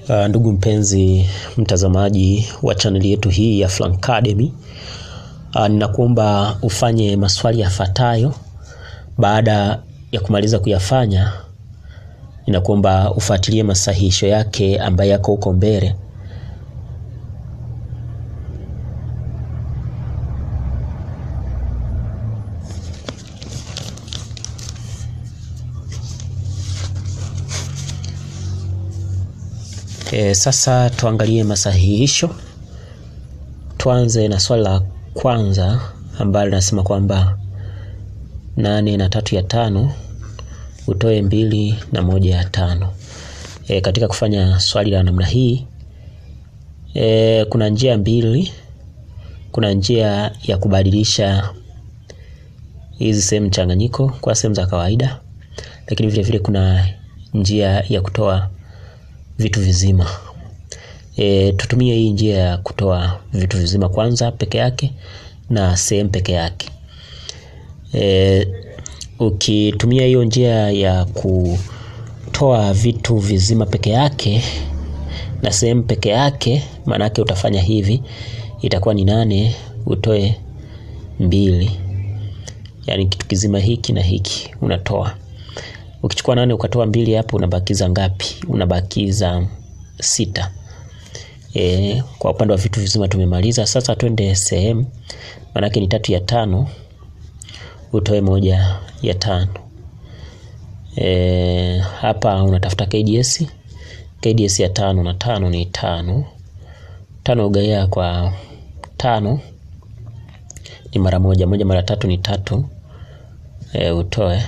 Ndugu mpenzi mtazamaji wa channel yetu hii ya Francademy, ninakuomba ufanye maswali yafuatayo. Baada ya kumaliza kuyafanya, ninakuomba ufuatilie masahihisho yake ambayo yako huko mbele. Sasa tuangalie masahihisho. Tuanze na swali la kwanza ambalo linasema kwamba 8 na 3 ya 5 utoe 2 na 1 ya 5. Katika kufanya swali la namna hii kuna njia mbili. Kuna njia ya kubadilisha hizi sehemu mchanganyiko kwa sehemu za kawaida, lakini vile vile kuna njia ya kutoa vitu vizima. Tutumie hii njia ya kutoa vitu vizima kwanza peke yake na sehemu peke yake. Ukitumia hiyo njia ya kutoa vitu vizima peke yake na sehemu peke yake, maana yake utafanya hivi, itakuwa ni 8 utoe 2. Yaani kitu kizima hiki na hiki unatoa. Ukichukua 8 ukatoa 2, hapo unabakiza ngapi? Unabakiza 6. Kwa upande wa vitu vizima tumemaliza. Sasa twende sehemu. Maana yake ni 3 ya 5 utoe 1 ya 5. Hapa unatafuta KDS. KDS ya 5 na 5 ni 5. 5 ugawia kwa 5 ni mara 1. 1 mara 3 ni 3. Utoe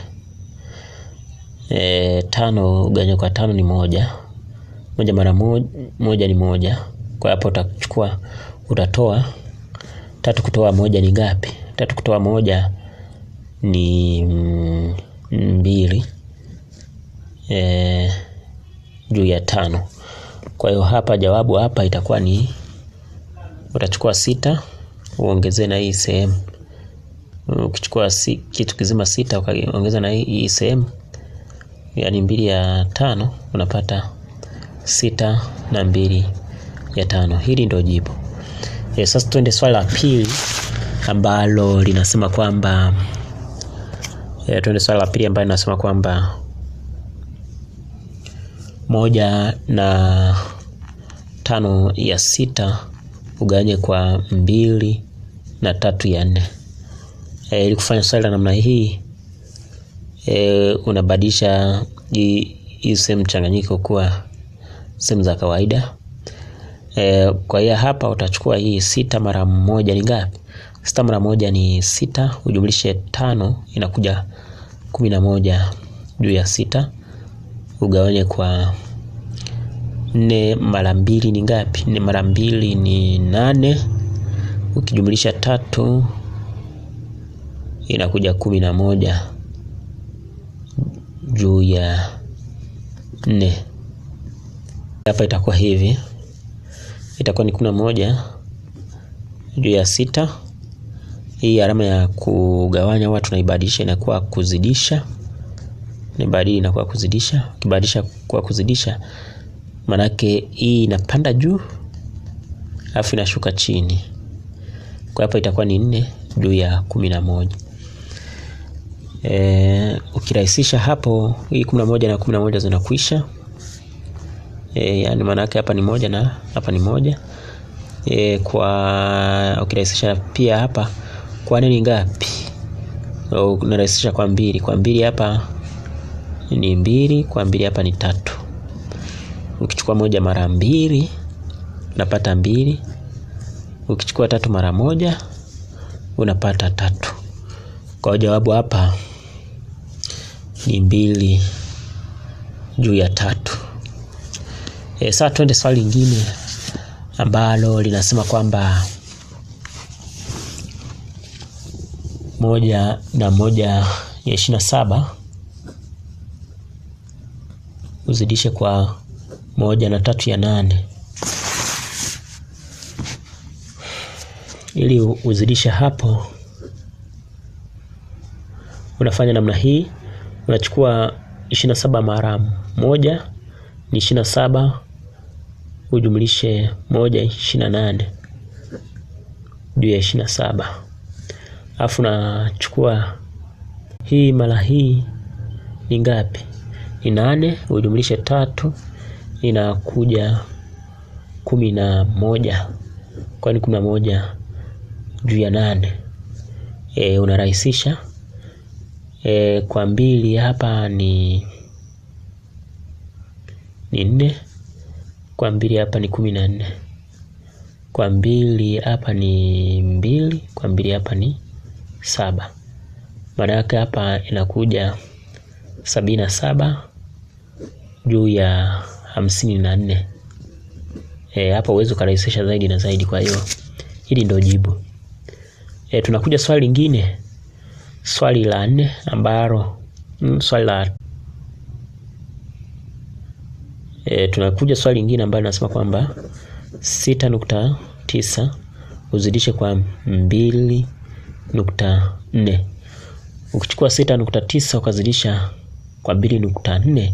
5 ugawanya kwa 5 ni 1. 1 mara 1 ni 1. Kwa hapo utatoa 3 kutoa 1 ni ngapi? 3 kutoa 1 ni 2 juu ya 5. Kwa hiyo hapa jawabu hapa itakuwa ni, utachukua 6 uongezee na hii sehemu. Ukichukua kitu kizima 6 ukaongeza na hii sehemu, yani 2 ya 5, unapata 6 na 2 ya 5. Hili ndio jibu. Sasa tuende swali la pili ambalo linasema kwamba 1 na 5 ya 6 ugawanye kwa 2 na 3 ya 4. Ili kufanya swali la namna hii, unabadilisha hii sehemu mchanganyiko kuwa sehemu za kawaida. Kwa hiyo hapa utachukua hii 6 mara 1 ni ngapi? 6 mara 1 ni 6, ujumlishe 5 inakuja 11 juu ya 6. Ugawanye kwa 4 mara 2 ni ngapi? 4 mara 2 ni 8. Ukijumlisha 3 inakuja 11 juu ya 4. Hapa itakuwa hivi, itakuwa ni 11 juu ya 6. Hii alama ya kugawanya huwa tunaibadilisha inakuwa kuzidisha. Nibadili inakuwa kuzidisha. Ukibadilisha kwa kuzidisha, manake hii inapanda juu alafu inashuka chini. Kwa hapa itakuwa ni 4 juu ya 11. Ukirahisisha hapo, hii 11 na 11 zinakwisha. Yani maana yake hapa ni 1 na hapa ni 1. Kwa ukirahisisha pia hapa kwa 4 ni ngapi? Unarahisisha kwa 2. Kwa 2 hapa ni 2, kwa 2 hapa ni 3. Ukichukua 1 mara 2 unapata 2. Ukichukua 3 mara 1 unapata 3. Kwa jawabu hapa ni 2 juu ya 3. Sasa twende swali lingine ambalo linasema kwamba 1 na 1 ya 27 uzidishe kwa 1 na 3 ya 8. Ili uzidishe hapo, unafanya namna hii. Unachukua 27 mara 1 ni 27 ujumlishe 128 juu ya 27. Alafu nachukua hii mara hii ni ngapi? Ni 8 ujumlishe 3 inakuja 11. Kwani 11 juu ya 8. Unarahisisha. Kwa 2 hapa ni 4. Kwa 2 hapa ni 14. Kwa 2 hapa ni 2. Kwa 2 hapa ni 7. Maana yake hapa inakuja 77 juu ya 54. Hapa uwezo karahisisha zaidi na zaidi, kwa hiyo hili ndio jibu. Tunakuja swali lingine, swali la 4 ambalo tunakuja swali lingine ambalo linasema kwamba 6.9 uzidishe kwa 2.4. Ukichukua 6.9 ukazidisha kwa 2.4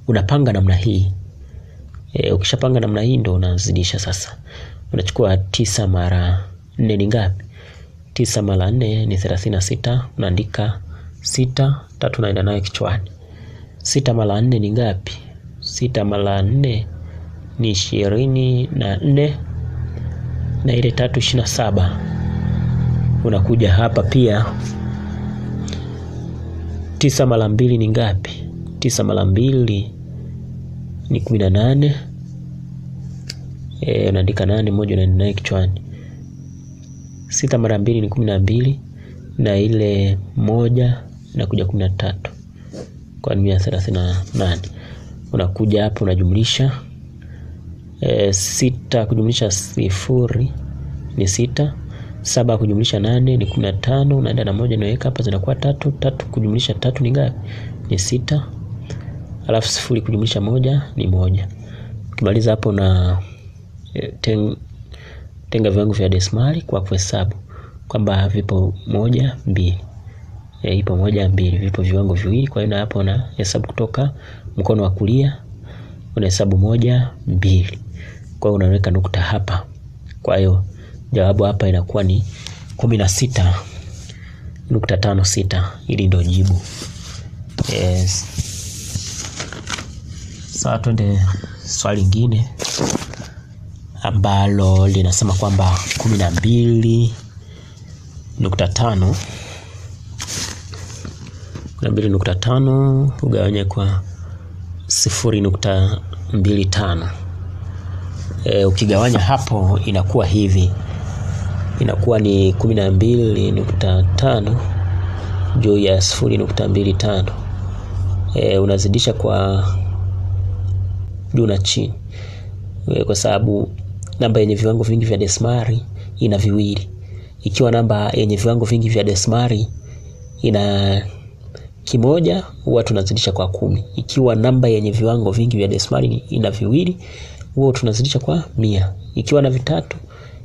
unapanga namna hii. Ukishapanga namna hii ndo unazidisha sasa. Unachukua 9 mara 4 ni ngapi? 9 mara 4 ni 36. Unaandika 6, 3 naenda nayo kichwani. 6 mara 4 ni ngapi? 6 mara 4 ni 24 na ile 3 27. Unakuja hapa pia 9 mara 2 ni ngapi? 9 mara 2 ni 18. Unaandika 8, moja unaenda nayo kichwani. 6 mara 2 ni 12 na ile moja inakuja 13. Kwa 138. Unakuja hapo unajumlisha 6 kujumlisha 0 ni 6. 7 kujumlisha 8 ni 15. Unaenda na moja unaweka hapa zinakuwa 3. 3 kujumlisha 3 ni ngapi? Ni 6. Alafu 0 kujumlisha 1 ni 1. Ukimaliza hapo na tenga viwango vya desimali kwa kuhesabu kwamba vipo 1 2. Ipo 1 2, vipo viwango viwili. Kwa hiyo na hapo na hesabu kutoka mkono wa kulia unahesabu 1 2. Kwa hiyo unaweka nukta hapa. Kwa hiyo jawabu hapa inakuwa ni 16.56. Hili ndio jibu. Sasa twende swali lingine ambalo linasema kwamba 12.5 ugawanye kwa 0.25. Ukigawanya hapo inakuwa hivi. Inakuwa ni 12.5 juu ya 0.25. Unazidisha kwa juu na chini. Kwa sababu namba yenye viwango vingi vya desimali ina viwili. Ikiwa namba yenye viwango vingi vya desimali ina kimoja, huwa tunazidisha kwa 10. Ikiwa namba yenye viwango vingi vya desimali ina viwili, huwa tunazidisha kwa 100. Ikiwa na vitatu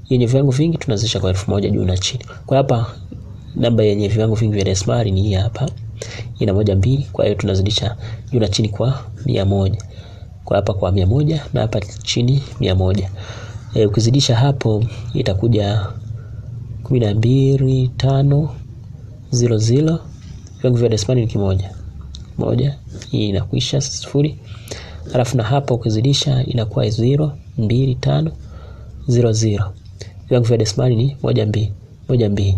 yenye viwango vingi tunazidisha kwa 1000 juu na chini. Kwa hapa namba yenye viwango vingi vya desimali ni hii hapa. Ina 1 2, kwa hiyo tunazidisha juu na chini kwa 100. Kwa hapa kwa 100 na hapa chini 100. Ukizidisha hapo itakuja 12.500. Viwango vya desimali ni kimoja. Moja, hii inakwisha 0. Alafu na hapa ukizidisha inakuwa 0.2500. Viwango vya desimali ni 1 2. 1 2.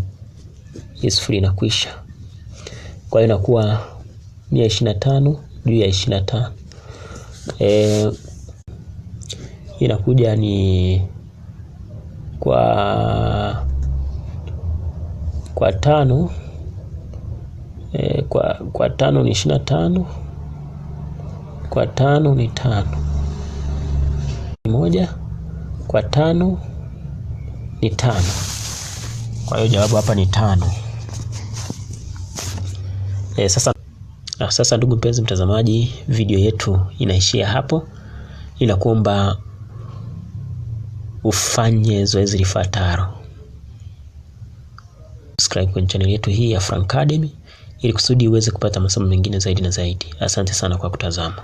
Hii 0 inakwisha. Kwa hiyo inakuwa 125 juu ya 25. Inakuja ni kwa 5. Kwa 5 ni 25. Kwa 5 ni 5. 1 kwa 5 ni 5. Kwa hiyo jawabu hapa ni 5. Sasa ndugu mpenzi mtazamaji, video yetu inaishia hapo. Ninakuomba ufanye zoezi lifuatalo. Subscribe kwenye channel yetu hii ya Francademy ili kusudi uweze kupata masomo mengine zaidi na zaidi. Asante sana kwa kutazama.